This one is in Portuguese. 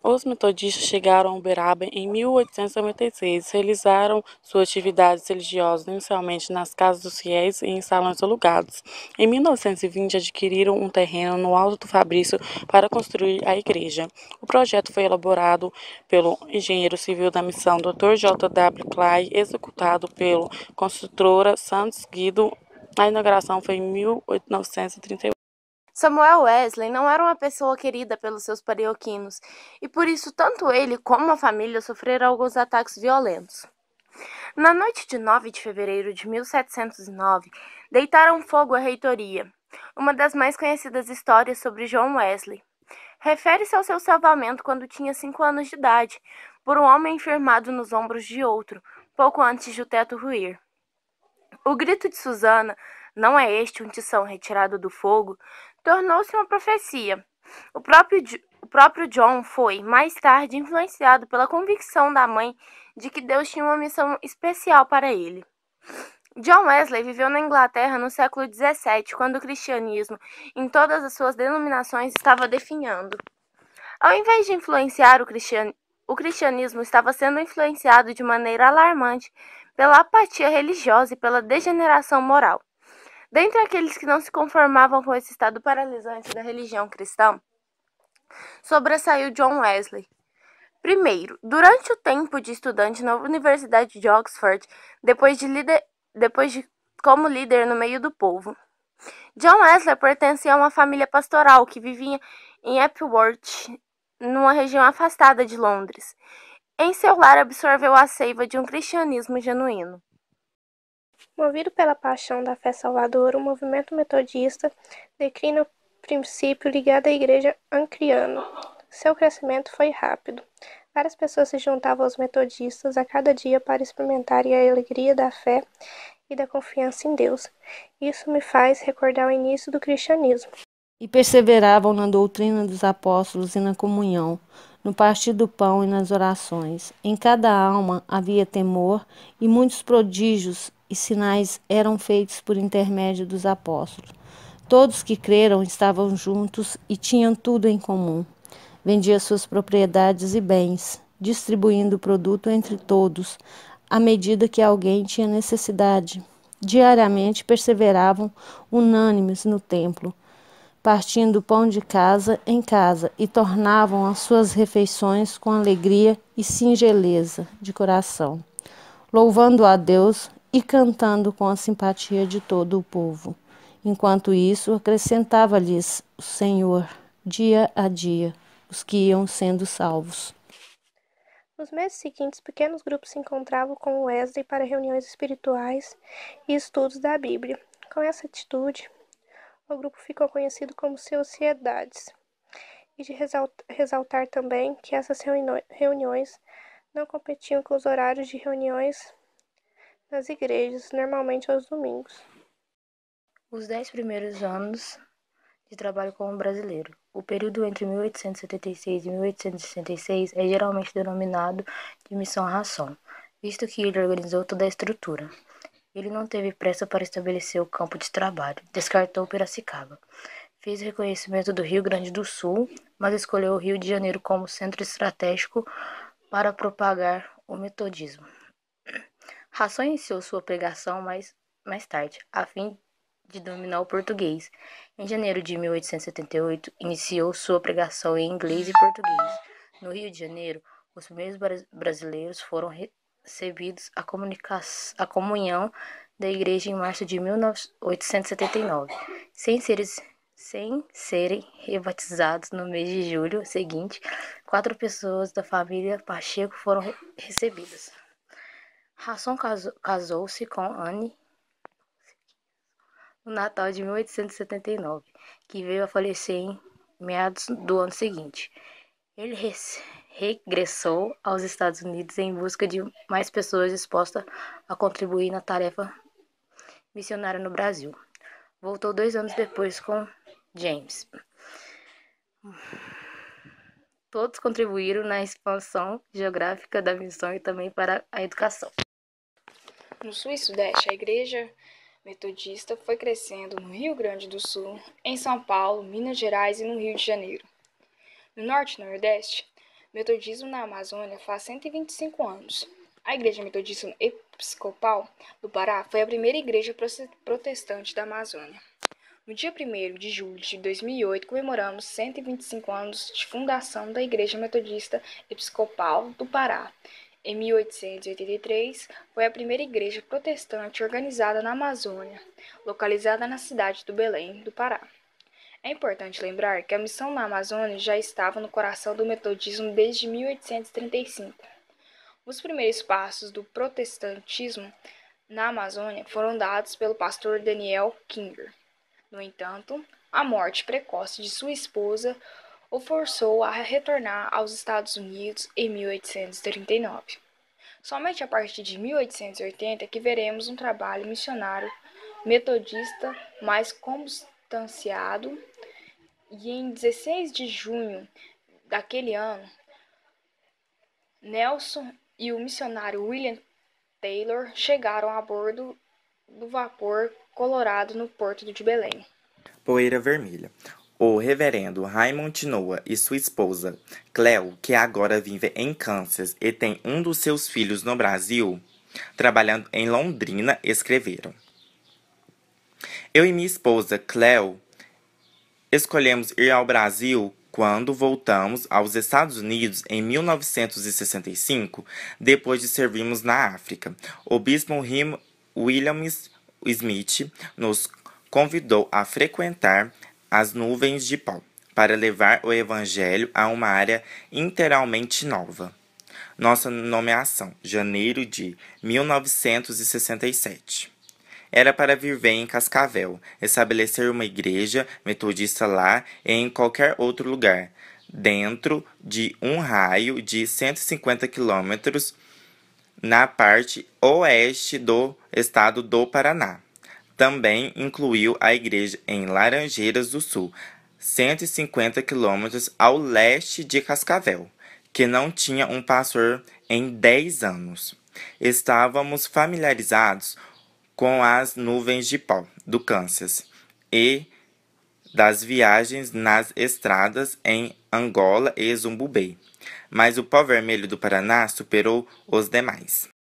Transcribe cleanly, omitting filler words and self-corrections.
Os metodistas chegaram a Uberaba em 1896. Realizaram suas atividades religiosas inicialmente nas casas dos fiéis e em salões alugados. Em 1920, adquiriram um terreno no Alto do Fabrício para construir a igreja. O projeto foi elaborado pelo engenheiro civil da missão Dr. J. W. Clay, executado pelo construtora Santos Guido. A inauguração foi em 1938. Samuel Wesley não era uma pessoa querida pelos seus paroquianos, e por isso tanto ele como a família sofreram alguns ataques violentos. Na noite de 9 de fevereiro de 1709, deitaram fogo à reitoria, uma das mais conhecidas histórias sobre John Wesley. Refere-se ao seu salvamento quando tinha 5 anos de idade, por um homem enfermado nos ombros de outro, pouco antes de o teto ruir. O grito de Susana, não é este um tição retirado do fogo, tornou-se uma profecia. O próprio John foi, mais tarde, influenciado pela convicção da mãe de que Deus tinha uma missão especial para ele. John Wesley viveu na Inglaterra no século XVII, quando o cristianismo, em todas as suas denominações, estava definhando. Ao invés de influenciar o cristianismo estava sendo influenciado de maneira alarmante pela apatia religiosa e pela degeneração moral. Dentre aqueles que não se conformavam com esse estado paralisante da religião cristã, sobressaiu John Wesley. Primeiro, durante o tempo de estudante na Universidade de Oxford, depois como líder no meio do povo. John Wesley pertencia a uma família pastoral que vivia em Epworth, numa região afastada de Londres. Em seu lar absorveu a seiva de um cristianismo genuíno. Movido pela paixão da fé salvadora, o movimento metodista declina o princípio ligado à igreja angliana. Seu crescimento foi rápido. Várias pessoas se juntavam aos metodistas a cada dia para experimentarem a alegria da fé e da confiança em Deus. Isso me faz recordar o início do cristianismo. E perseveravam na doutrina dos apóstolos e na comunhão, no partir do pão e nas orações. Em cada alma havia temor, e muitos prodígios e sinais eram feitos por intermédio dos apóstolos. Todos que creram estavam juntos e tinham tudo em comum. Vendia suas propriedades e bens, distribuindo o produto entre todos, à medida que alguém tinha necessidade. Diariamente perseveravam unânimes no templo, partindo o pão de casa em casa, e tornavam as suas refeições com alegria e singeleza de coração, louvando a Deus e cantando com a simpatia de todo o povo. Enquanto isso, acrescentava-lhes o Senhor, dia a dia, os que iam sendo salvos. Nos meses seguintes, pequenos grupos se encontravam com Wesley para reuniões espirituais e estudos da Bíblia. Com essa atitude, o grupo ficou conhecido como sociedades, e de ressaltar também que essas reuniões não competiam com os horários de reuniões nas igrejas, normalmente aos domingos. Os 10 primeiros anos de trabalho como brasileiro. O período entre 1876 e 1866 é geralmente denominado de Missão Ração, visto que ele organizou toda a estrutura. Ele não teve pressa para estabelecer o campo de trabalho, descartou Piracicaba. Fez reconhecimento do Rio Grande do Sul, mas escolheu o Rio de Janeiro como centro estratégico para propagar o metodismo. Ração iniciou sua pregação mais tarde, a fim de dominar o português. Em janeiro de 1878, iniciou sua pregação em inglês e português. No Rio de Janeiro, os primeiros brasileiros foram recebidos à comunhão da igreja em março de 1879, sem serem rebatizados no mês de julho seguinte. 4 pessoas da família Pacheco foram recebidas. Ração casou-se com Anne no Natal de 1879, que veio a falecer em meados do ano seguinte. Ele regressou aos Estados Unidos em busca de mais pessoas dispostas a contribuir na tarefa missionária no Brasil. Voltou 2 anos depois com James. Todos contribuíram na expansão geográfica da missão e também para a educação. No Sul e Sudeste, a Igreja Metodista foi crescendo no Rio Grande do Sul, em São Paulo, Minas Gerais e no Rio de Janeiro. No Norte e Nordeste, metodismo na Amazônia faz 125 anos. A Igreja Metodista Episcopal do Pará foi a primeira igreja protestante da Amazônia. No dia 1º de julho de 2008, comemoramos 125 anos de fundação da Igreja Metodista Episcopal do Pará. Em 1883, foi a primeira igreja protestante organizada na Amazônia, localizada na cidade do Belém, do Pará. É importante lembrar que a missão na Amazônia já estava no coração do metodismo desde 1835. Os primeiros passos do protestantismo na Amazônia foram dados pelo pastor Daniel Kinger. No entanto, a morte precoce de sua esposa o forçou a retornar aos Estados Unidos em 1839. Somente a partir de 1880 que veremos um trabalho missionário metodista mais constanciado, e em 16 de junho daquele ano, Nelson e o missionário William Taylor chegaram a bordo do vapor Colorado no porto de Belém. Poeira Vermelha. O reverendo Raymond Noah e sua esposa, Cleo, que agora vive em Kansas e tem um dos seus filhos no Brasil, trabalhando em Londrina, escreveram: Eu e minha esposa, Cleo, escolhemos ir ao Brasil quando voltamos aos Estados Unidos em 1965, depois de servirmos na África. O bispo William Smith nos convidou a frequentar as nuvens de pó para levar o evangelho a uma área inteiramente nova. Nossa nomeação, janeiro de 1967. Era para viver em Cascavel, estabelecer uma igreja metodista lá e em qualquer outro lugar, dentro de um raio de 150 quilômetros na parte oeste do estado do Paraná. Também incluiu a igreja em Laranjeiras do Sul, 150 quilômetros ao leste de Cascavel, que não tinha um pastor em 10 anos. Estávamos familiarizados com as nuvens de pó do Kansas e das viagens nas estradas em Angola e Zumbu Bay, mas o pó vermelho do Paraná superou os demais.